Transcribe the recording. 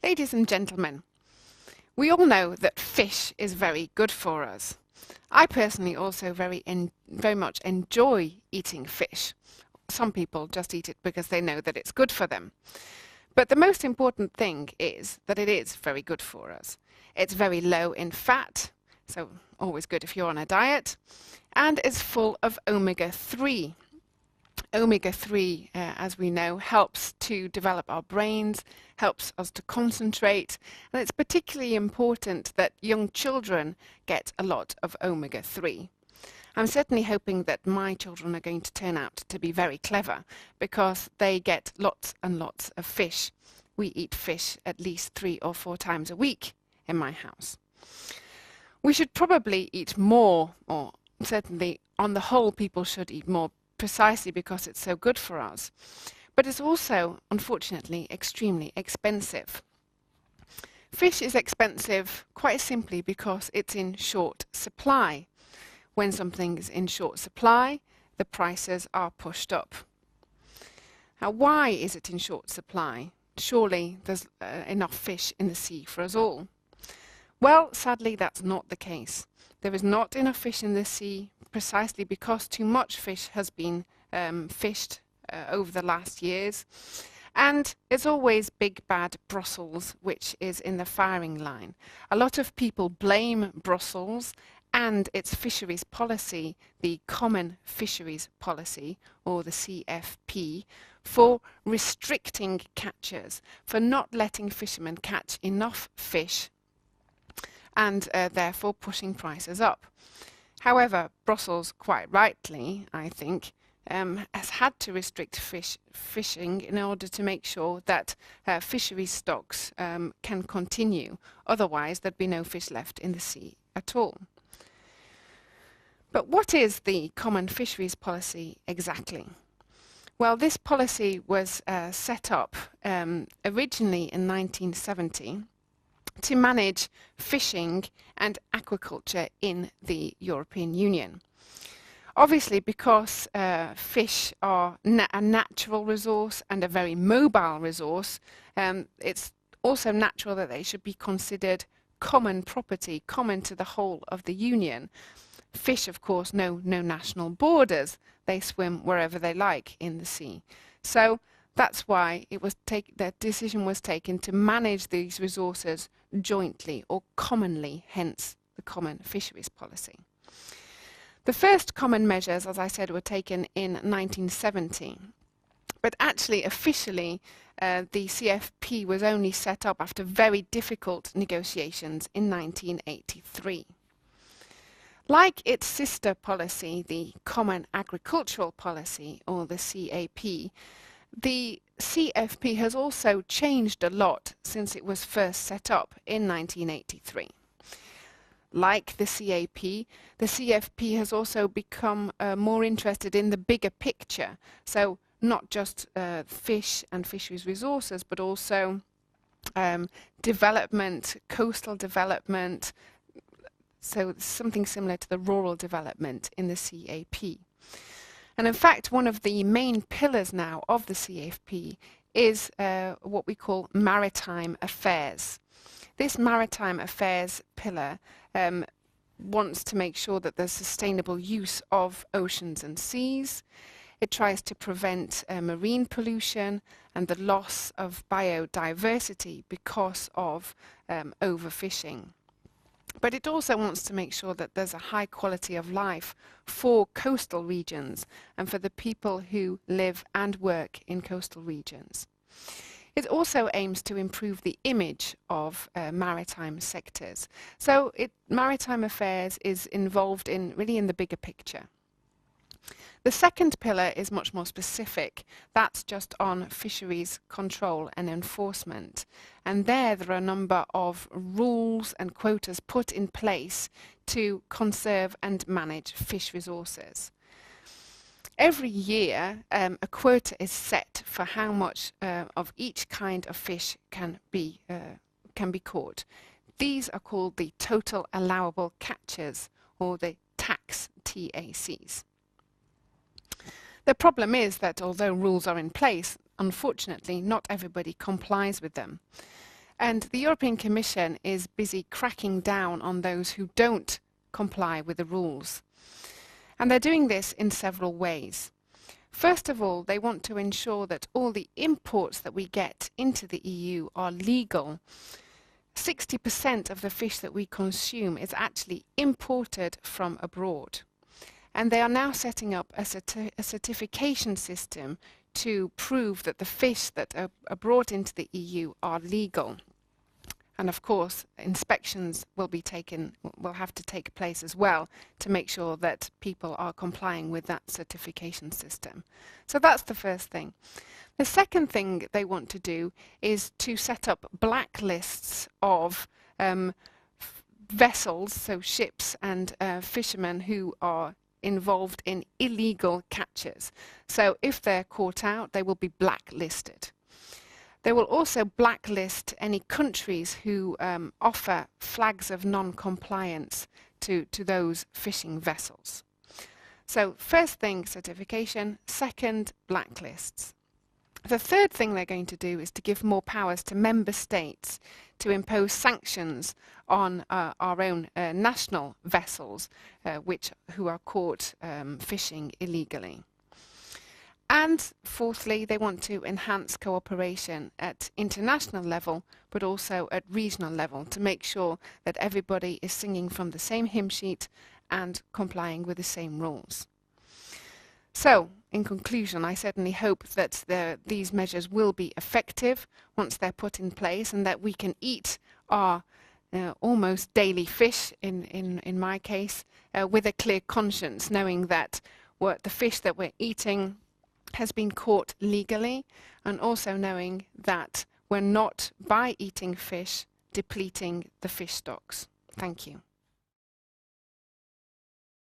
Ladies and gentlemen, we all know that fish is very good for us. I personally also very much enjoy eating fish. Some people just eat it because they know that it's good for them. But the most important thing is that it is very good for us. It's very low in fat, so always good if you're on a diet, and is full of omega-3. Omega-3, as we know, helps to develop our brains, helps us to concentrate, and it's particularly important that young children get a lot of omega-3. I'm certainly hoping that my children are going to turn out to be very clever because they get lots and lots of fish. We eat fish at least 3 or 4 times a week in my house. We should probably eat more, or certainly on the whole people should eat more, precisely because it's so good for us. But it's also, unfortunately, extremely expensive. Fish is expensive quite simply because it's in short supply. When something is in short supply, the prices are pushed up. Now, why is it in short supply? Surely there's enough fish in the sea for us all. Well, sadly, that's not the case. There is not enough fish in the sea precisely because too much fish has been fished over the last years. And it's always big bad Brussels which is in the firing line. A lot of people blame Brussels and its fisheries policy, the Common Fisheries Policy, or the CFP, for restricting catches, for not letting fishermen catch enough fish and therefore pushing prices up. However, Brussels, quite rightly, I think, has had to restrict fishing in order to make sure that fisheries stocks can continue. Otherwise, there'd be no fish left in the sea at all. But what is the Common Fisheries Policy exactly? Well, this policy was set up originally in 1970 to manage fishing and aquaculture in the European Union. Obviously, because fish are a natural resource and a very mobile resource, it's also natural that they should be considered common property, common to the whole of the Union. Fish, of course, know no national borders. They swim wherever they like in the sea. So that's why the decision was taken to manage these resources jointly or commonly, hence the Common Fisheries Policy. The first common measures, as I said, were taken in 1970. But actually, officially, the CFP was only set up after very difficult negotiations in 1983. Like its sister policy, the Common Agricultural Policy, or the CAP, the CFP has also changed a lot since it was first set up in 1983. Like the CAP, the CFP has also become more interested in the bigger picture. So not just fish and fisheries resources, but also development, coastal development, so something similar to the rural development in the CAP. And in fact, one of the main pillars now of the CFP is what we call maritime affairs. This maritime affairs pillar wants to make sure that there's sustainable use of oceans and seas. It tries to prevent marine pollution and the loss of biodiversity because of overfishing. But it also wants to make sure that there's a high quality of life for coastal regions and for the people who live and work in coastal regions. It also aims to improve the image of maritime sectors. So maritime affairs is involved really in the bigger picture. The second pillar is much more specific. That's just on fisheries control and enforcement. And there are a number of rules and quotas put in place to conserve and manage fish resources. Every year, a quota is set for how much of each kind of fish can be caught. These are called the total allowable catches, or the TACs. The problem is that although rules are in place, unfortunately not everybody complies with them. And the European Commission is busy cracking down on those who don't comply with the rules. And they're doing this in several ways. First of all, they want to ensure that all the imports that we get into the EU are legal. 60% of the fish that we consume is actually imported from abroad. And they are now setting up a certification system to prove that the fish that are brought into the EU are legal. And of course, inspections will have to take place as well to make sure that people are complying with that certification system. So that's the first thing. The second thing they want to do is to set up blacklists of vessels, so ships and fishermen who are involved in illegal catches. So if they're caught out, they will be blacklisted. They will also blacklist any countries who offer flags of non-compliance to those fishing vessels. So first thing, certification. Second, blacklists. The third thing they're going to do is to give more powers to member states to impose sanctions on our own national vessels who are caught fishing illegally. And fourthly, they want to enhance cooperation at international level, but also at regional level, to make sure that everybody is singing from the same hymn sheet and complying with the same rules. So, in conclusion, I certainly hope that these measures will be effective once they're put in place, and that we can eat our almost daily fish, in my case, with a clear conscience, knowing that the fish that we're eating has been caught legally, and also knowing that we're not, by eating fish, depleting the fish stocks. Thank you.